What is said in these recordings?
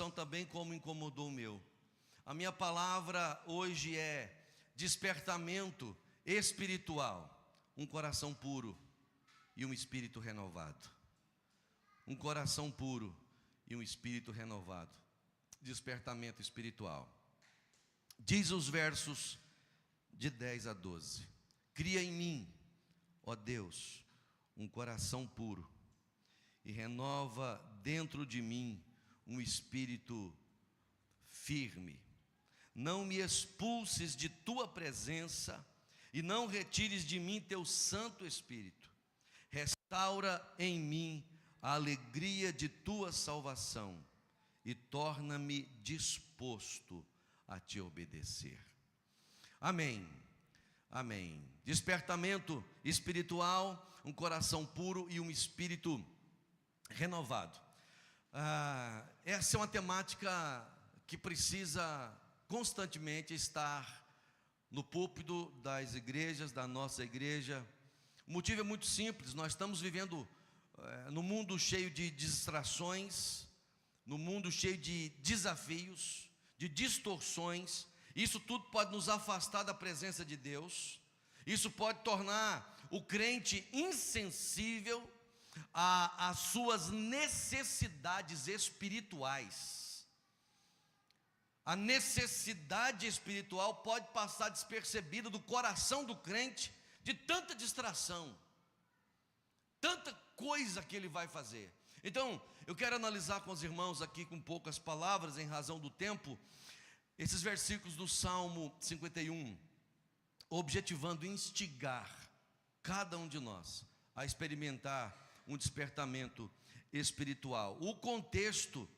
também como incomodou o meu. A minha palavra hoje é despertamento espiritual, um coração puro e um espírito renovado. Um coração puro e um espírito renovado. Despertamento espiritual. Diz os versos de 10 a 12: cria em mim, ó Deus, um coração puro, e renova dentro de mim um espírito firme. Não me expulses de tua presença, e não retires de mim teu Santo Espírito. Restaura em mim a alegria de tua salvação, e torna-me disposto a te obedecer. Amém, amém. Despertamento espiritual, um coração puro e um espírito renovado. Essa é uma temática que precisa constantemente estar no púlpito das igrejas, da nossa igreja. O motivo é muito simples: nós estamos vivendo no mundo cheio de distrações, no mundo cheio de desafios, de distorções. Isso tudo pode nos afastar da presença de Deus. Isso pode tornar o crente insensível às suas necessidades espirituais. A necessidade espiritual pode passar despercebida do coração do crente, de tanta distração, tanta coisa que ele vai fazer. Então, eu quero analisar com os irmãos aqui, com poucas palavras, em razão do tempo, esses versículos do Salmo 51, objetivando instigar cada um de nós a experimentar um despertamento espiritual. O contexto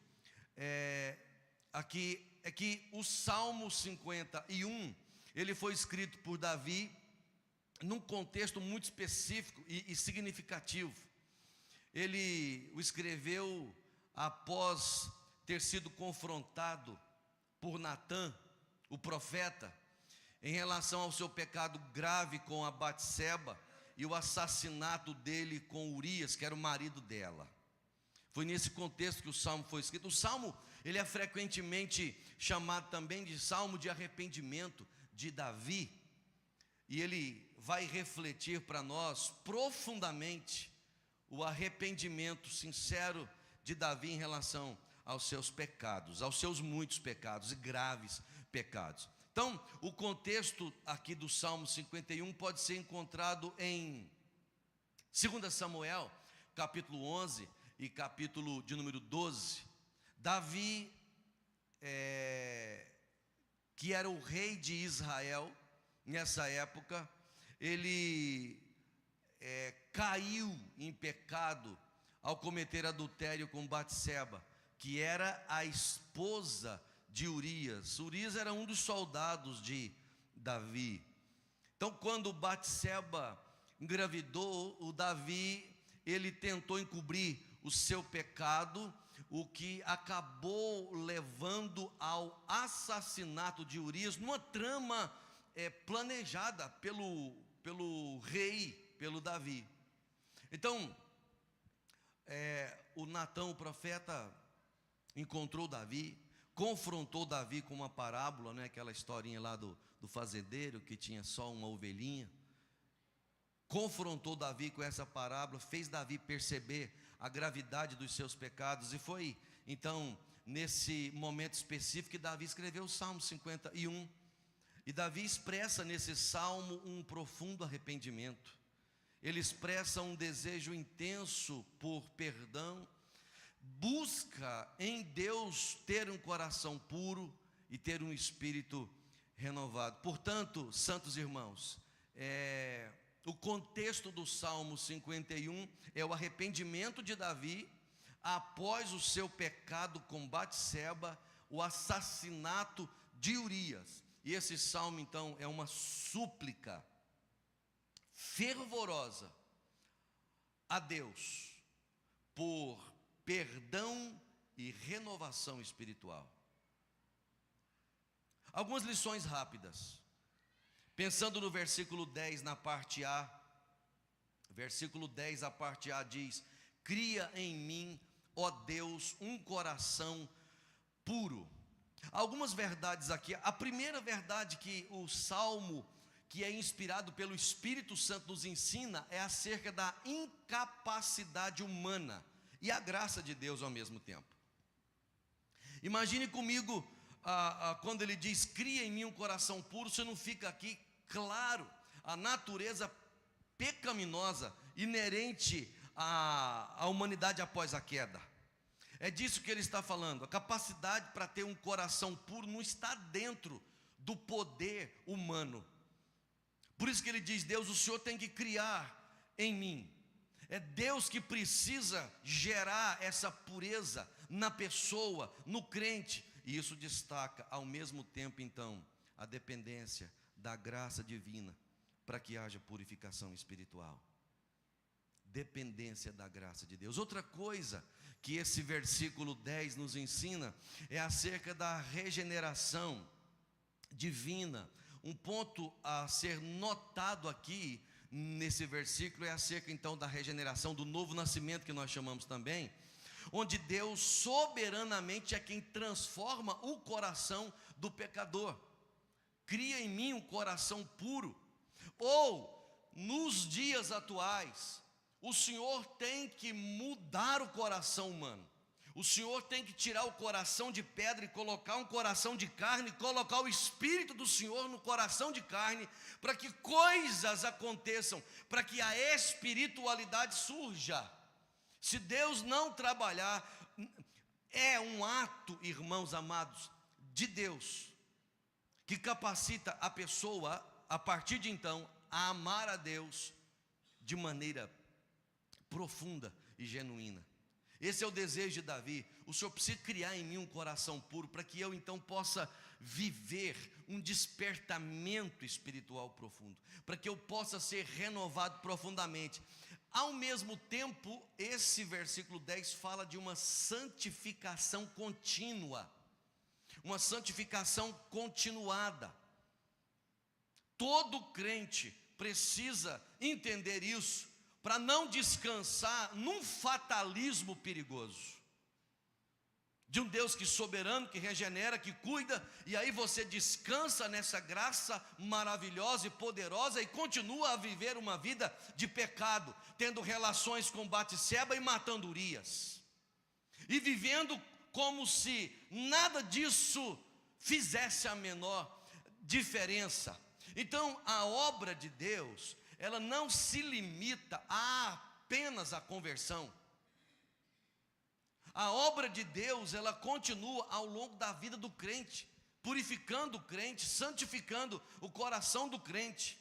aqui é que o Salmo 51, ele foi escrito por Davi num contexto muito específico e significativo. Ele o escreveu após ter sido confrontado por Natã, o profeta, em relação ao seu pecado grave com a Batseba e o assassinato dele com Urias, que era o marido dela. Foi nesse contexto que o Salmo foi escrito. O Salmo, ele é frequentemente chamado também de Salmo de arrependimento de Davi, e ele vai refletir para nós profundamente o arrependimento sincero de Davi em relação aos seus pecados, aos seus muitos pecados e graves pecados. Então, o contexto aqui do Salmo 51 pode ser encontrado em 2 Samuel, capítulo 11 e capítulo de número 12. Davi, que era o rei de Israel nessa época, ele caiu em pecado ao cometer adultério com Batseba, que era a esposa de Urias. Urias era um dos soldados de Davi. Então, quando Batseba engravidou, o Davi, ele tentou encobrir o seu pecado, o que acabou levando ao assassinato de Urias, numa trama planejada pelo rei, pelo Davi. Então, o Natã, o profeta, encontrou Davi, confrontou Davi com uma parábola, né? Aquela historinha lá do fazendeiro que tinha só uma ovelhinha. Confrontou Davi com essa parábola, fez Davi perceber a gravidade dos seus pecados, e foi então nesse momento específico que Davi escreveu o Salmo 51. E Davi expressa nesse salmo um profundo arrependimento. Ele expressa um desejo intenso por perdão, busca em Deus ter um coração puro e ter um espírito renovado. Portanto, santos irmãos, o contexto do Salmo 51 é o arrependimento de Davi após o seu pecado com Batseba, o assassinato de Urias. E esse salmo então é uma súplica fervorosa a Deus por perdão e renovação espiritual. Algumas lições rápidas. Pensando no versículo 10 na parte A, versículo 10 a parte A diz: cria em mim, ó Deus, um coração algumas verdades aqui. A primeira verdade que o Salmo, que é inspirado pelo Espírito Santo, nos ensina é acerca da incapacidade humana e a graça de Deus ao mesmo tempo. Imagine comigo, quando ele diz, cria em mim um coração puro, se não fica aqui claro a natureza pecaminosa inerente à humanidade após a queda. É disso que ele está falando. A capacidade para ter um coração puro não está dentro do poder humano. Por isso que ele diz, Deus, o Senhor tem que criar em mim. É Deus que precisa gerar essa pureza na pessoa, no crente. E isso destaca ao mesmo tempo, então, a dependência da graça divina para que haja purificação espiritual. Dependência da graça de Deus. Outra coisa que esse versículo 10 nos ensina é acerca da regeneração divina. Um ponto a ser notado aqui nesse versículo é acerca então da regeneração, do novo nascimento, que nós chamamos também, onde Deus soberanamente é quem transforma o coração do pecador. Cria em mim um coração puro. Ou, nos dias atuais, o Senhor tem que mudar o coração humano. O Senhor tem que tirar o coração de pedra e colocar um coração de carne, colocar o Espírito do Senhor no coração de carne, para que coisas aconteçam, para que a espiritualidade surja. Se Deus não trabalhar, é um ato, irmãos amados, de Deus, que capacita a pessoa, a partir de então, a amar a Deus de maneira profunda e genuína. Esse é o desejo de Davi. O Senhor precisa criar em mim um coração puro, para que eu então possa viver um despertamento espiritual profundo, para que eu possa ser renovado profundamente. Ao mesmo tempo, esse versículo 10 fala de uma santificação contínua, uma santificação continuada. Todo crente precisa entender isso, para não descansar num fatalismo perigoso, de um Deus que é soberano, que regenera, que cuida, e aí você descansa nessa graça maravilhosa e poderosa, e continua a viver uma vida de pecado, tendo relações com Batseba e matando Urias, e vivendo como se nada disso fizesse a menor diferença. Então a obra de Deus, ela não se limita a apenas a conversão. A obra de Deus, ela continua ao longo da vida do crente, purificando o crente, santificando o coração do crente.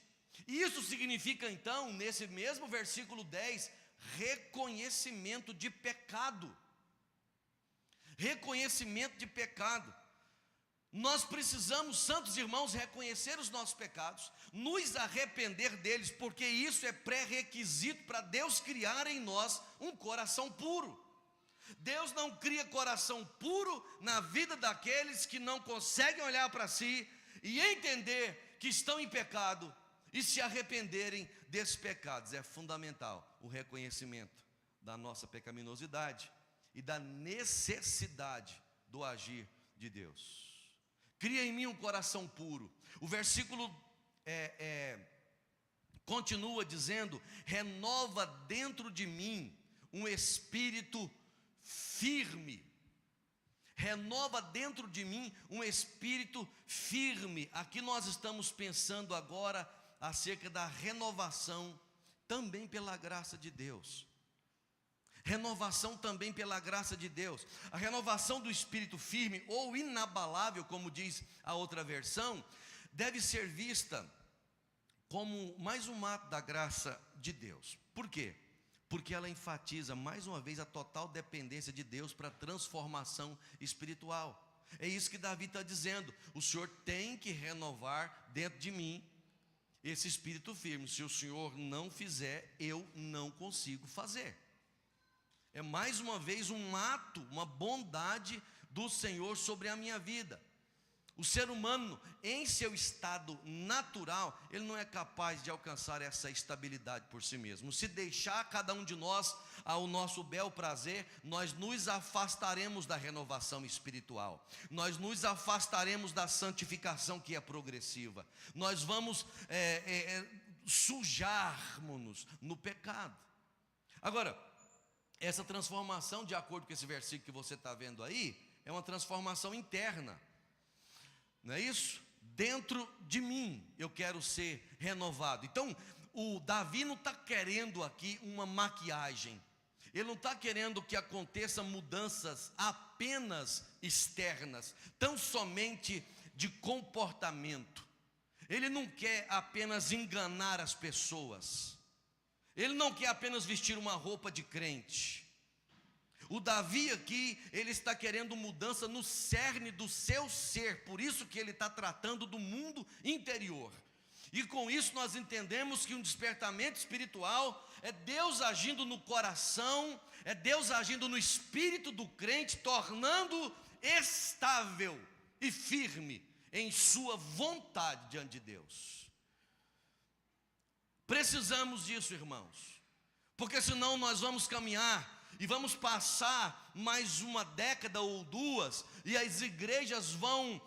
E isso significa então, nesse mesmo versículo 10, reconhecimento de pecado. Reconhecimento de pecado. Nós precisamos, santos irmãos, reconhecer os nossos pecados, nos arrepender deles, porque isso é pré-requisito para Deus criar em nós um coração puro. Deus não cria coração puro na vida daqueles que não conseguem olhar para si e entender que estão em pecado e se arrependerem desses pecados. É fundamental o reconhecimento da nossa pecaminosidade e da necessidade do agir de Deus. Cria em mim um coração puro. O versículo continua dizendo, renova dentro de mim um espírito firme. Renova dentro de mim um espírito firme. Aqui nós estamos pensando agora acerca da renovação também pela graça de Deus. Renovação também pela graça de Deus. A renovação do espírito firme ou inabalável, como diz a outra versão, deve ser vista como mais um ato da graça de Deus. Por quê? Porque ela enfatiza mais uma vez a total dependência de Deus para a transformação espiritual. É isso que Davi está dizendo. O Senhor tem que renovar dentro de mim esse espírito firme. Se o Senhor não fizer, eu não consigo fazer. É mais uma vez um ato, uma bondade do Senhor sobre a minha vida. O ser humano, em seu estado natural, ele não é capaz de alcançar essa estabilidade por si mesmo. Se deixar cada um de nós ao nosso bel prazer, nós nos afastaremos da renovação espiritual. Nós nos afastaremos da santificação que é progressiva. Nós vamos sujarmos-nos no pecado. Agora, essa transformação, de acordo com esse versículo que você está vendo aí, é uma transformação interna. Não é isso? Dentro de mim eu quero ser renovado. Então, o Davi não está querendo aqui uma maquiagem. Ele não está querendo que aconteçam mudanças apenas externas, tão somente de comportamento. Ele não quer apenas enganar as pessoas. Ele não quer apenas vestir uma roupa de crente. O Davi aqui, ele está querendo mudança no cerne do seu ser, por isso que ele está tratando do mundo interior. E com isso nós entendemos que um despertamento espiritual é Deus agindo no coração, é Deus agindo no espírito do crente, tornando estável e firme em sua vontade diante de Deus. Precisamos disso, irmãos, porque senão nós vamos caminhar e vamos passar mais uma década ou duas, e as igrejas vão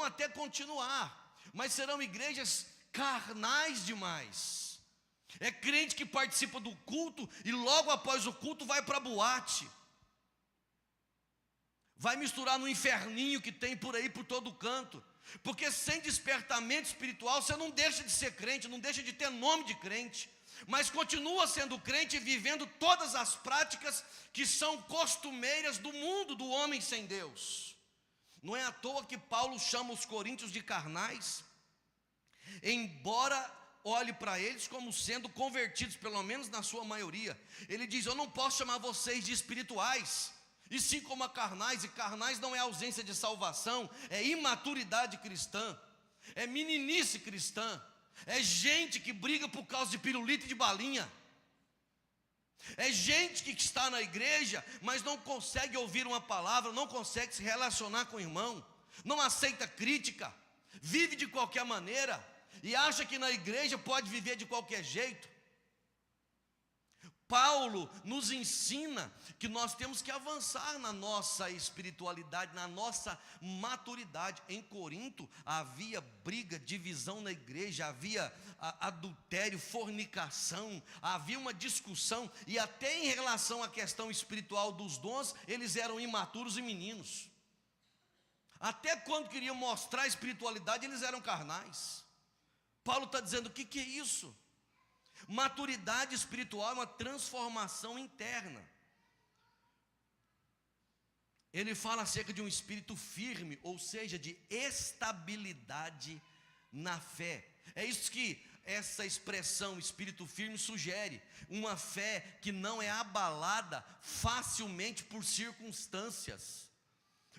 até continuar, mas serão igrejas carnais demais. É crente que participa do culto e logo após o culto vai para a boate, vai misturar no inferninho que tem por aí por todo canto, porque sem despertamento espiritual você não deixa de ser crente, não deixa de ter nome de crente, mas continua sendo crente e vivendo todas as práticas que são costumeiras do mundo do homem sem Deus. Não é à toa que Paulo chama os coríntios de carnais, embora olhe para eles como sendo convertidos, pelo menos na sua maioria. Ele diz: eu não posso chamar vocês de espirituais, e sim como a carnais, e carnais não é ausência de salvação, é imaturidade cristã, é meninice cristã. É gente que briga por causa de pirulito e de balinha. É gente que está na igreja, mas não consegue ouvir uma palavra, não consegue se relacionar com o irmão, não aceita crítica, vive de qualquer maneira e acha que na igreja pode viver de qualquer jeito. Paulo nos ensina que nós temos que avançar na nossa espiritualidade, na nossa maturidade. Em Corinto havia briga, divisão na igreja, havia adultério, fornicação, havia uma discussão, e até em relação à questão espiritual dos dons, eles eram imaturos e meninos. Até quando queriam mostrar a espiritualidade, eles eram carnais. Paulo está dizendo: o que é isso? Maturidade espiritual é uma transformação interna. Ele fala acerca de um espírito firme, ou seja, de estabilidade na fé. É isso que essa expressão espírito firme sugere, uma fé que não é abalada facilmente por circunstâncias,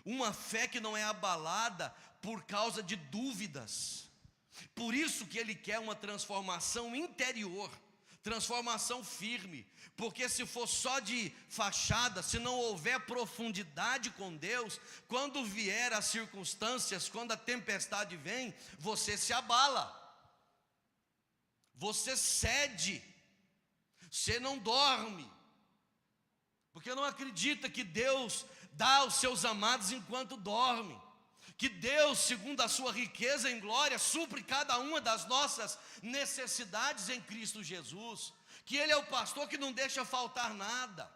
uma fé que não é abalada por causa de dúvidas. Por isso que ele quer uma transformação interior, transformação firme, porque se for só de fachada, se não houver profundidade com Deus, quando vier as circunstâncias, quando a tempestade vem, você se abala, você cede, você não dorme, porque não acredita que Deus dá aos seus amados enquanto dormem, que Deus, segundo a sua riqueza em glória, supre cada uma das nossas necessidades em Cristo Jesus, que Ele é o pastor que não deixa faltar nada.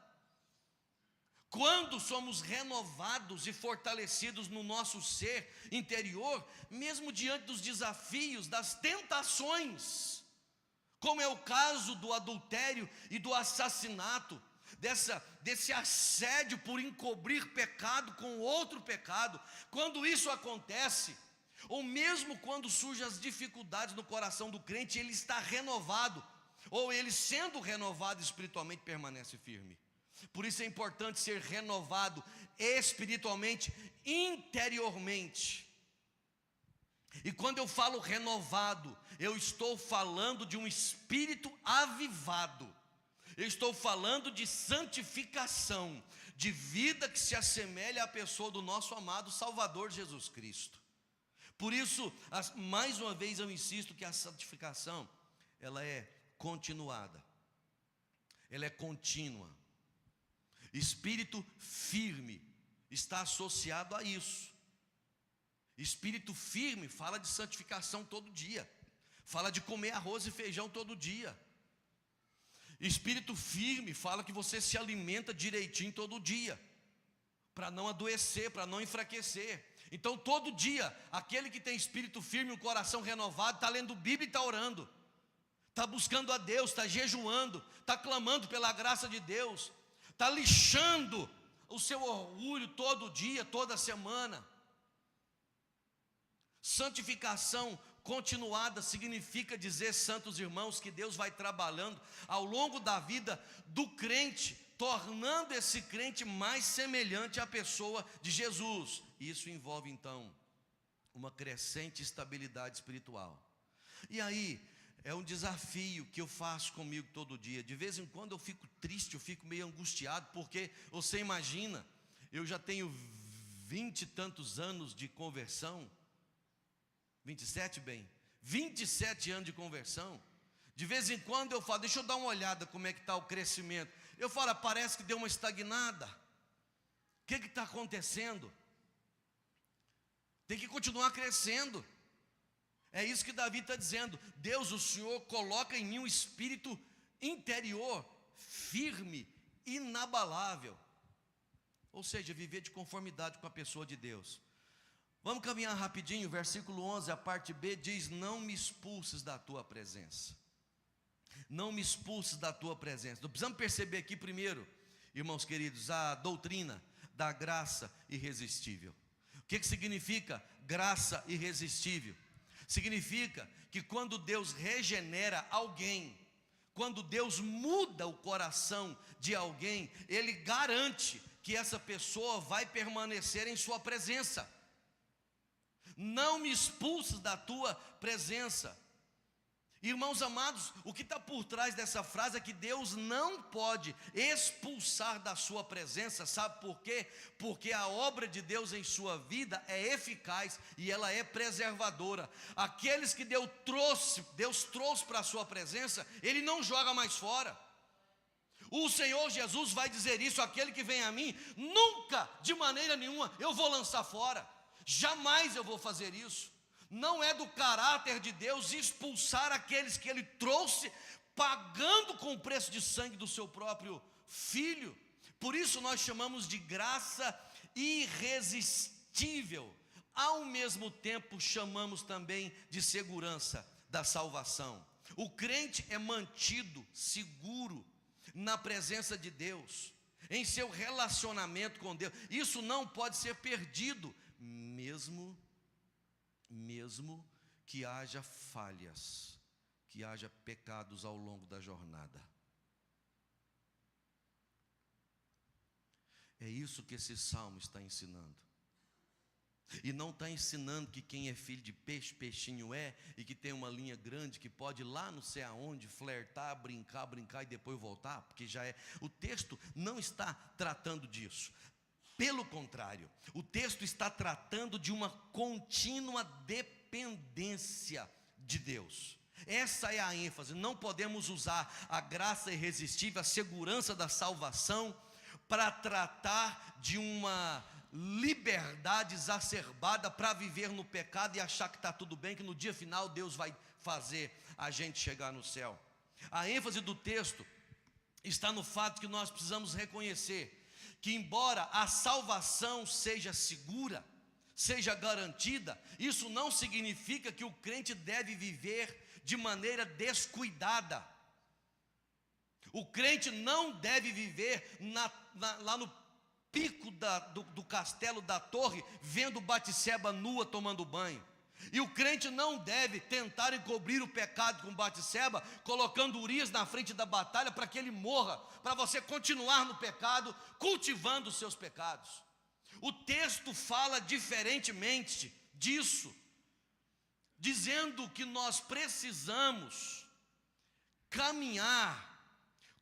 Quando somos renovados e fortalecidos no nosso ser interior, mesmo diante dos desafios, das tentações, como é o caso do adultério e do assassinato, desse assédio por encobrir pecado com outro pecado, quando isso acontece, ou mesmo quando surgem as dificuldades no coração do crente, ele está renovado, ou ele sendo renovado espiritualmente permanece firme. Por isso é importante ser renovado espiritualmente, interiormente. E quando eu falo renovado, eu estou falando de um espírito avivado. Eu estou falando de santificação, de vida que se assemelhe à pessoa do nosso amado Salvador Jesus Cristo. Por isso, mais uma vez eu insisto que a santificação, ela é continuada, ela é contínua. Espírito firme está associado a isso. Espírito firme fala de santificação todo dia, fala de comer arroz e feijão todo dia. Espírito firme fala que você se alimenta direitinho todo dia, para não adoecer, para não enfraquecer. Então todo dia, aquele que tem espírito firme, um coração renovado, está lendo Bíblia e está orando, está buscando a Deus, está jejuando, está clamando pela graça de Deus, está lixando o seu orgulho todo dia, toda semana. Santificação continuada significa dizer, santos irmãos, que Deus vai trabalhando ao longo da vida do crente, tornando esse crente mais semelhante à pessoa de Jesus. Isso envolve então uma crescente estabilidade espiritual. E aí é um desafio que eu faço comigo todo dia. De vez em quando eu fico triste, eu fico meio angustiado, porque você imagina, eu já tenho 20 e tantos anos de conversão. 27, bem, 27 anos de conversão. De vez em quando eu falo, deixa eu dar uma olhada como é que está o crescimento. Eu falo, parece que deu uma estagnada. O que está acontecendo? Tem que continuar crescendo. É isso que Davi está dizendo. Deus, o Senhor coloca em mim um espírito interior, firme, inabalável. Ou seja, viver de conformidade com a pessoa de Deus. Vamos caminhar rapidinho, versículo 11, a parte B diz, não me expulses da tua presença. Não me expulses da tua presença. Nós precisamos perceber aqui primeiro, irmãos queridos, a doutrina da graça irresistível. O que significa graça irresistível? Significa que quando Deus regenera alguém, quando Deus muda o coração de alguém, Ele garante que essa pessoa vai permanecer em sua presença. Não me expulses da tua presença. Irmãos amados, o que está por trás dessa frase é que Deus não pode expulsar da sua presença. Sabe por quê? Porque a obra de Deus em sua vida é eficaz e ela é preservadora. Aqueles que Deus trouxe para a sua presença, Ele não joga mais fora. O Senhor Jesus vai dizer isso, aquele que vem a mim, nunca, de maneira nenhuma, eu vou lançar fora. Jamais eu vou fazer isso. Não é do caráter de Deus expulsar aqueles que Ele trouxe, pagando com o preço de sangue do seu próprio Filho. Por isso nós chamamos de graça irresistível. Ao mesmo tempo chamamos também de segurança da salvação. O crente é mantido seguro na presença de Deus, em seu relacionamento com Deus. Isso não pode ser perdido, mesmo que haja falhas, que haja pecados ao longo da jornada. É isso que esse salmo está ensinando. E não está ensinando que quem é filho de peixe, peixinho é, e que tem uma linha grande que pode ir lá não sei aonde, flertar, brincar e depois voltar, porque já é. O texto não está tratando disso. Pelo contrário, o texto está tratando de uma contínua dependência de Deus. Essa é a ênfase. Não podemos usar a graça irresistível, a segurança da salvação, para tratar de uma liberdade exacerbada para viver no pecado e achar que está tudo bem, que no dia final Deus vai fazer a gente chegar no céu. A ênfase do texto está no fato que nós precisamos reconhecer que, embora a salvação seja segura, seja garantida, isso não significa que o crente deve viver de maneira descuidada. O crente não deve viver lá no pico do castelo da torre, vendo Batseba nua tomando banho. E o crente não deve tentar encobrir o pecado com Batseba, colocando Urias na frente da batalha para que ele morra, para você continuar no pecado, cultivando os seus pecados. O texto fala diferentemente disso, dizendo que nós precisamos caminhar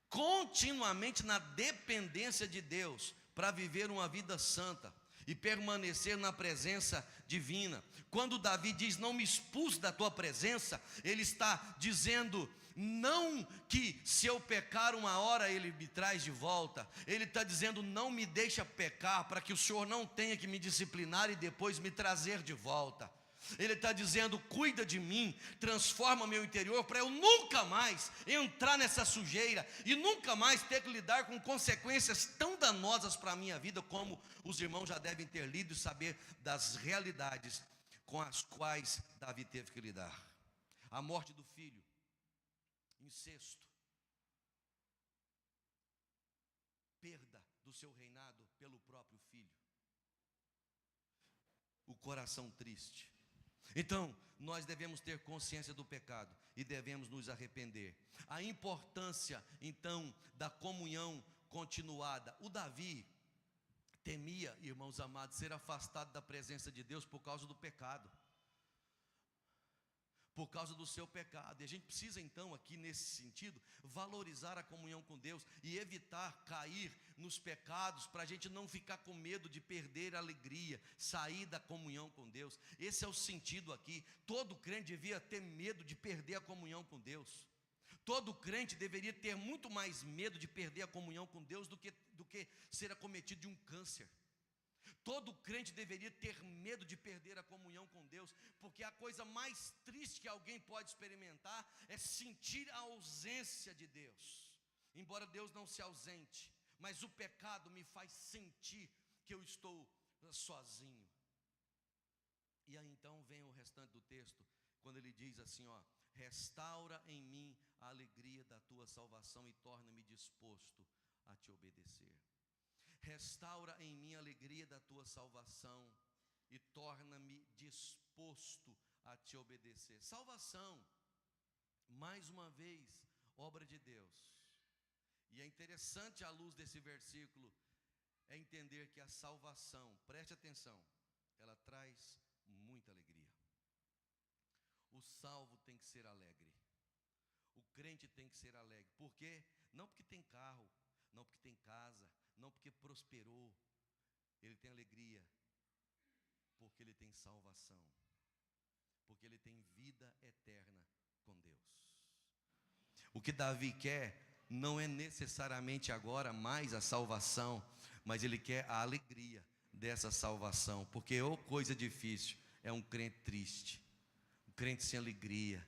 continuamente na dependência de Deus, para viver uma vida santa e permanecer na presença divina. Quando Davi diz: não me expulse da tua presença, ele está dizendo não que se eu pecar uma hora ele me traz de volta. Ele está dizendo: não me deixa pecar, para que o Senhor não tenha que me disciplinar e depois me trazer de volta. Ele está dizendo: cuida de mim, transforma meu interior, para eu nunca mais entrar nessa sujeira e nunca mais ter que lidar com consequências tão danosas para a minha vida, como os irmãos já devem ter lido e saber das realidades com as quais Davi teve que lidar. A morte do filho, incesto, perda do seu reinado pelo próprio filho, o coração triste. Então, nós devemos ter consciência do pecado e devemos nos arrepender. A importância, então, da comunhão continuada. O Davi temia, irmãos amados, ser afastado da presença de Deus por causa do pecado. Por causa do seu pecado. E a gente precisa então aqui nesse sentido valorizar a comunhão com Deus e evitar cair nos pecados, para a gente não ficar com medo de perder a alegria, sair da comunhão com Deus. Esse é o sentido aqui. Todo crente devia ter medo de perder a comunhão com Deus. Todo crente deveria ter muito mais medo de perder a comunhão com Deus do que ser acometido de um câncer. Todo crente deveria ter medo de perder a comunhão com Deus, porque a coisa mais triste que alguém pode experimentar é sentir a ausência de Deus. Embora Deus não se ausente, mas o pecado me faz sentir que eu estou sozinho. E aí então vem o restante do texto, quando ele diz assim, restaura em mim a alegria da tua salvação e torna-me disposto a te obedecer. Restaura em mim a alegria da tua salvação e torna-me disposto a te obedecer. Salvação, mais uma vez, obra de Deus. E é interessante, à luz desse versículo, é entender que a salvação, preste atenção, ela traz muita alegria. O salvo tem que ser alegre. O crente tem que ser alegre. Por quê? Não porque tem carro, não porque tem casa, não porque prosperou. Ele tem alegria porque ele tem salvação, porque ele tem vida eterna com Deus. O que Davi quer não é necessariamente agora mais a salvação, mas ele quer a alegria dessa salvação, porque coisa difícil é um crente triste, um crente sem alegria.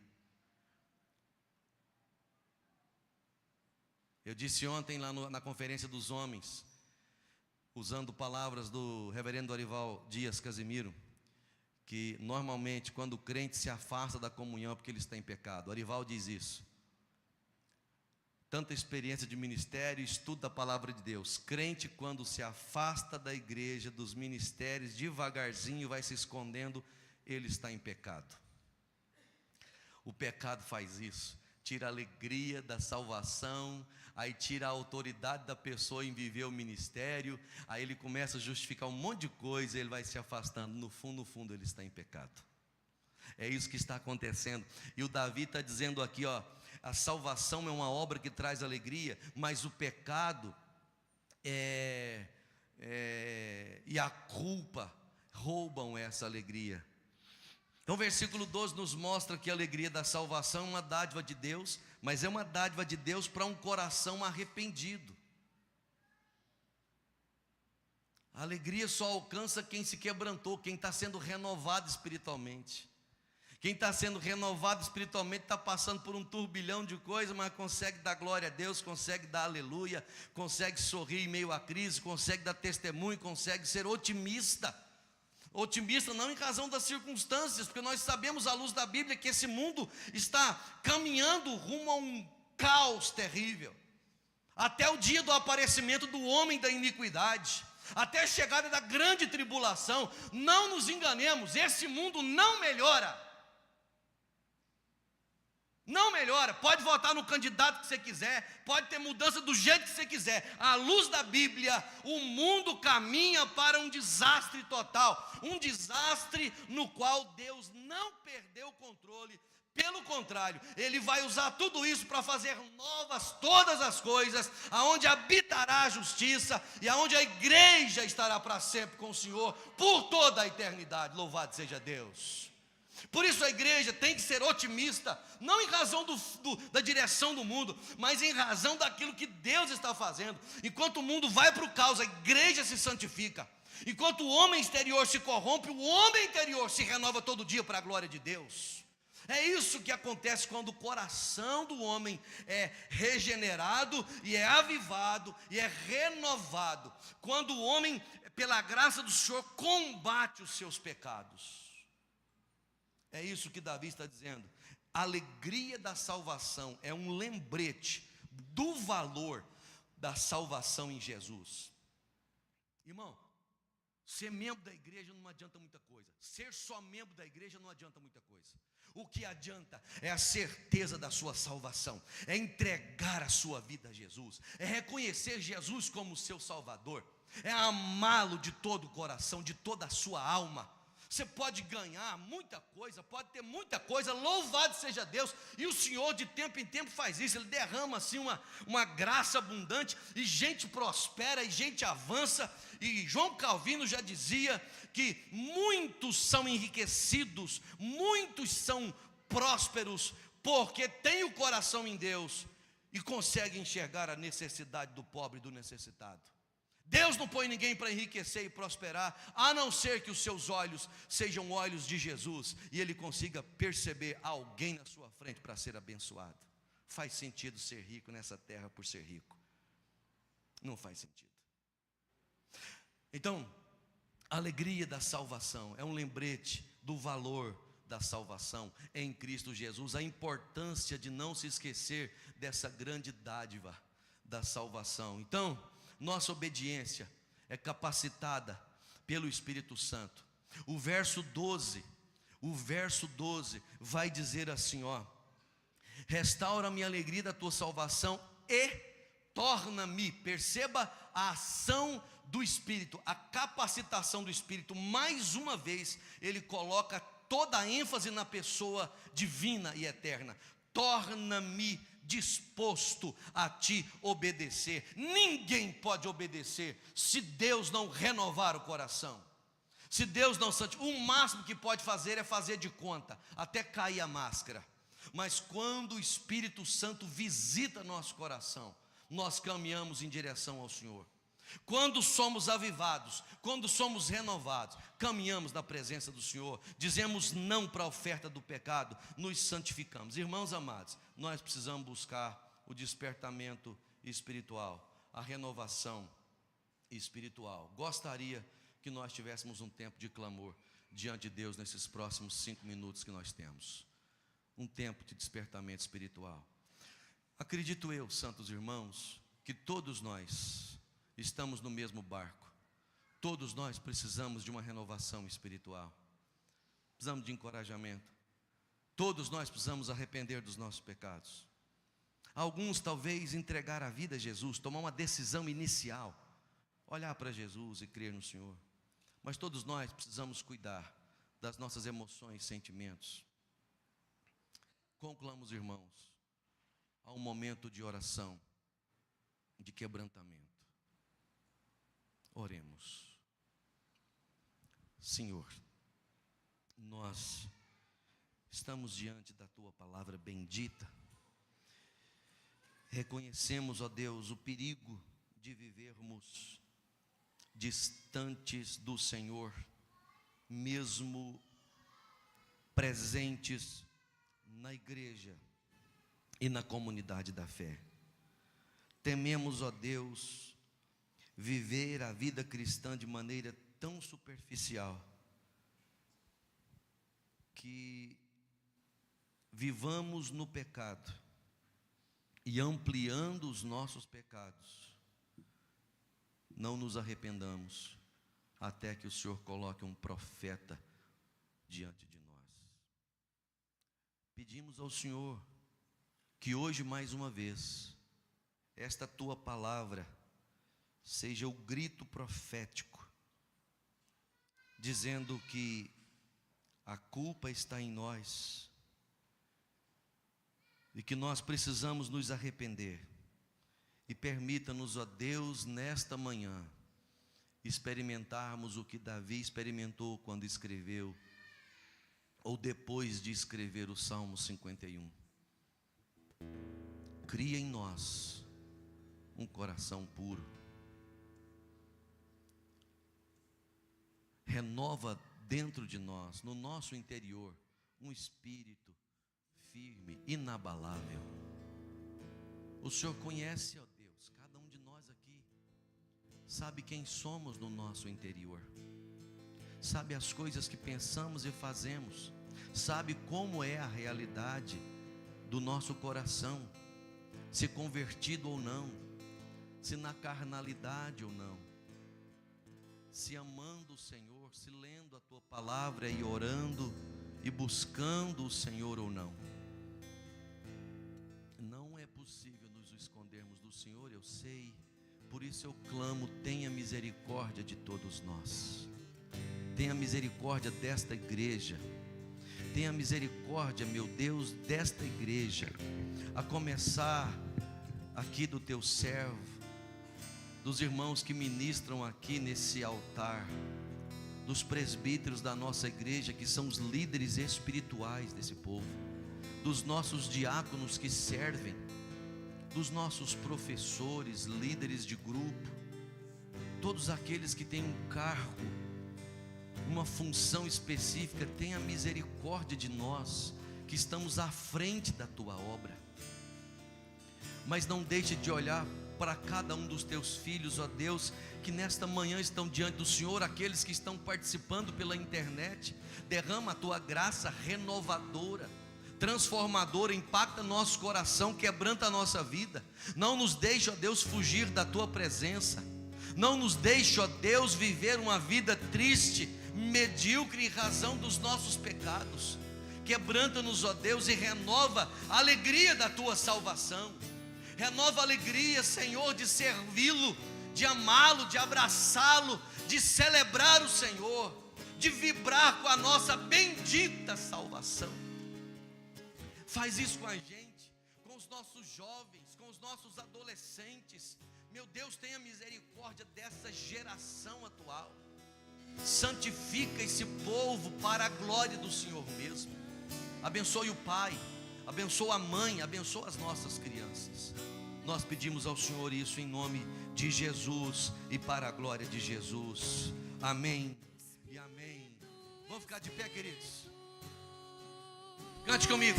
Eu disse ontem lá na conferência dos homens, usando palavras do reverendo Dorival Dias Casimiro, que normalmente quando o crente se afasta da comunhão é porque ele está em pecado. Dorival diz isso. Tanta experiência de ministério, estudo da palavra de Deus. Crente, quando se afasta da igreja, dos ministérios, devagarzinho vai se escondendo, ele está em pecado. O pecado faz isso. Tira a alegria da salvação, aí tira a autoridade da pessoa em viver o ministério, aí ele começa a justificar um monte de coisa, ele vai se afastando, no fundo ele está em pecado. É isso que está acontecendo, e o Davi está dizendo aqui, a salvação é uma obra que traz alegria, mas o pecado e a culpa roubam essa alegria. Então o versículo 12 nos mostra que a alegria da salvação é uma dádiva de Deus, mas é uma dádiva de Deus para um coração arrependido. A alegria só alcança quem se quebrantou, quem está sendo renovado espiritualmente. Quem está sendo renovado espiritualmente está passando por um turbilhão de coisas, mas consegue dar glória a Deus, consegue dar aleluia, consegue sorrir em meio à crise, consegue dar testemunho, consegue ser otimista. Otimista não em razão das circunstâncias, porque nós sabemos à luz da Bíblia que esse mundo está caminhando rumo a um caos terrível, até o dia do aparecimento do homem da iniquidade, até a chegada da grande tribulação. Não nos enganemos, esse mundo não melhora. Não melhora, pode votar no candidato que você quiser, pode ter mudança do jeito que você quiser. À luz da Bíblia, o mundo caminha para um desastre total, um desastre no qual Deus não perdeu o controle, Pelo contrário, Ele vai usar tudo isso para fazer novas todas as coisas, aonde habitará a justiça e aonde a igreja estará para sempre com o Senhor, por toda a eternidade. Louvado seja Deus. Por isso a igreja tem que ser otimista, não em razão da direção do mundo, mas em razão daquilo que Deus está fazendo. Enquanto o mundo vai para o caos, a igreja se santifica. Enquanto o homem exterior se corrompe, o homem interior se renova todo dia para a glória de Deus. É isso que acontece quando o coração do homem é regenerado e é avivado e é renovado. Quando o homem, pela graça do Senhor, combate os seus pecados. É isso que Davi está dizendo. A alegria da salvação é um lembrete do valor da salvação em Jesus. Irmão, ser membro da igreja não adianta muita coisa. Ser só membro da igreja não adianta muita coisa. O que adianta é a certeza da sua salvação, é entregar a sua vida a Jesus, é reconhecer Jesus como seu Salvador, é amá-lo de todo o coração, de toda a sua alma. Você pode ganhar muita coisa, pode ter muita coisa, louvado seja Deus, e o Senhor de tempo em tempo faz isso, Ele derrama assim uma graça abundante, e gente prospera, e gente avança, e João Calvino já dizia que muitos são enriquecidos, muitos são prósperos, porque têm o coração em Deus, e conseguem enxergar a necessidade do pobre e do necessitado. Deus não põe ninguém para enriquecer e prosperar, a não ser que os seus olhos sejam olhos de Jesus, e ele consiga perceber alguém na sua frente para ser abençoado. Faz sentido ser rico nessa terra por ser rico? Não faz sentido. Então, a alegria da salvação é um lembrete do valor da salvação em Cristo Jesus, a importância de não se esquecer dessa grande dádiva da salvação. Então, nossa obediência é capacitada pelo Espírito Santo. O verso 12 vai dizer assim, ó: restaura-me a alegria da tua salvação e torna-me, perceba a ação do Espírito, a capacitação do Espírito. Mais uma vez, ele coloca toda a ênfase na pessoa divina e eterna. Torna-me disposto a te obedecer. Ninguém pode obedecer se Deus não renovar o coração, se Deus não santificar. O máximo que pode fazer é fazer de conta, até cair a máscara. Mas quando o Espírito Santo visita nosso coração, nós caminhamos em direção ao Senhor. Quando somos avivados, quando somos renovados, caminhamos na presença do Senhor, dizemos não para a oferta do pecado, nos santificamos. Irmãos amados, nós precisamos buscar o despertamento espiritual, a renovação espiritual. Gostaria que nós tivéssemos um tempo de clamor diante de Deus nesses próximos 5 minutos que nós temos. Um tempo de despertamento espiritual. Acredito eu, santos irmãos, que todos nós estamos no mesmo barco. Todos nós precisamos de uma renovação espiritual. Precisamos de encorajamento. Todos nós precisamos arrepender dos nossos pecados. Alguns talvez entregar a vida a Jesus, tomar uma decisão inicial, olhar para Jesus e crer no Senhor. Mas todos nós precisamos cuidar das nossas emoções, sentimentos. Concluamos, irmãos, a um momento de oração, de quebrantamento. Oremos. Senhor, nós estamos diante da Tua palavra bendita. Reconhecemos, ó Deus, o perigo de vivermos distantes do Senhor, mesmo presentes na igreja e na comunidade da fé. Tememos, ó Deus, viver a vida cristã de maneira tão superficial, que vivamos no pecado e ampliando os nossos pecados, não nos arrependamos até que o Senhor coloque um profeta diante de nós. Pedimos ao Senhor que hoje mais uma vez esta Tua palavra seja o grito profético, dizendo que a culpa está em nós, e que nós precisamos nos arrepender. E permita-nos, ó Deus, nesta manhã, experimentarmos o que Davi experimentou quando escreveu, ou depois de escrever o Salmo 51. Cria em nós um coração puro. Renova dentro de nós, no nosso interior, um espírito firme, inabalável. O Senhor conhece, ó Deus, cada um de nós aqui, sabe quem somos no nosso interior, sabe as coisas que pensamos e fazemos, sabe como é a realidade do nosso coração, se convertido ou não, se na carnalidade ou não, se amando o Senhor, se lendo a Tua palavra e orando e buscando o Senhor ou não. Não é possível nos escondermos do Senhor, eu sei, por isso eu clamo, tenha misericórdia de todos nós, tenha misericórdia desta igreja, tenha misericórdia, meu Deus, desta igreja, a começar aqui do Teu servo, dos irmãos que ministram aqui nesse altar, dos presbíteros da nossa igreja, que são os líderes espirituais desse povo, dos nossos diáconos que servem, dos nossos professores, líderes de grupo, todos aqueles que têm um cargo, uma função específica, tenha misericórdia de nós, que estamos à frente da Tua obra. Mas não deixe de olhar para cada um dos Teus filhos, ó Deus, que nesta manhã estão diante do Senhor, aqueles que estão participando pela internet. Derrama a Tua graça renovadora, transformadora, impacta nosso coração, quebranta a nossa vida. Não nos deixe, ó Deus, fugir da Tua presença. Não nos deixe, ó Deus, viver uma vida triste, medíocre em razão dos nossos pecados. Quebranta-nos, ó Deus, e renova a alegria da Tua salvação. Renova a alegria, Senhor, de servi-lo, de amá-lo, de abraçá-lo, de celebrar o Senhor, de vibrar com a nossa bendita salvação. Faz isso com a gente, com os nossos jovens, com os nossos adolescentes. Meu Deus, tenha misericórdia dessa geração atual. Santifica esse povo para a glória do Senhor mesmo. Abençoe o pai, abençoa a mãe, abençoa as nossas crianças. Nós pedimos ao Senhor isso em nome de Jesus e para a glória de Jesus. Amém e amém. Vamos ficar de pé, queridos. Cante comigo.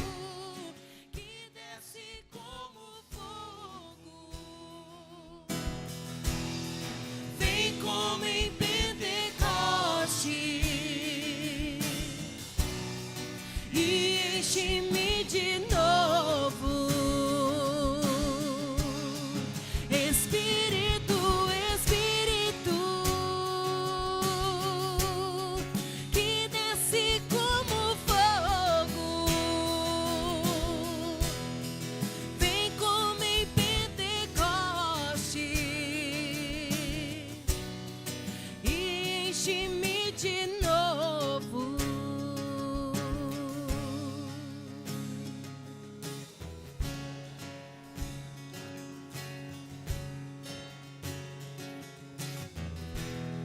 Que desce como fogo, vem como em Pentecoste e enche-me de novo. Espírito, Espírito, que desce como fogo, vem como em Pentecoste e enche-me de novo.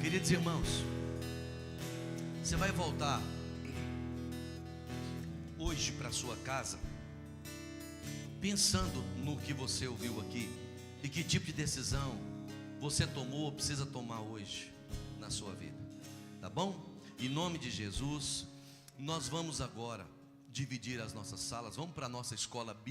Queridos irmãos, você vai voltar hoje para sua casa pensando no que você ouviu aqui e que tipo de decisão você tomou ou precisa tomar hoje na sua vida, tá bom? Em nome de Jesus, nós vamos agora dividir as nossas salas, vamos para a nossa escola bíblica.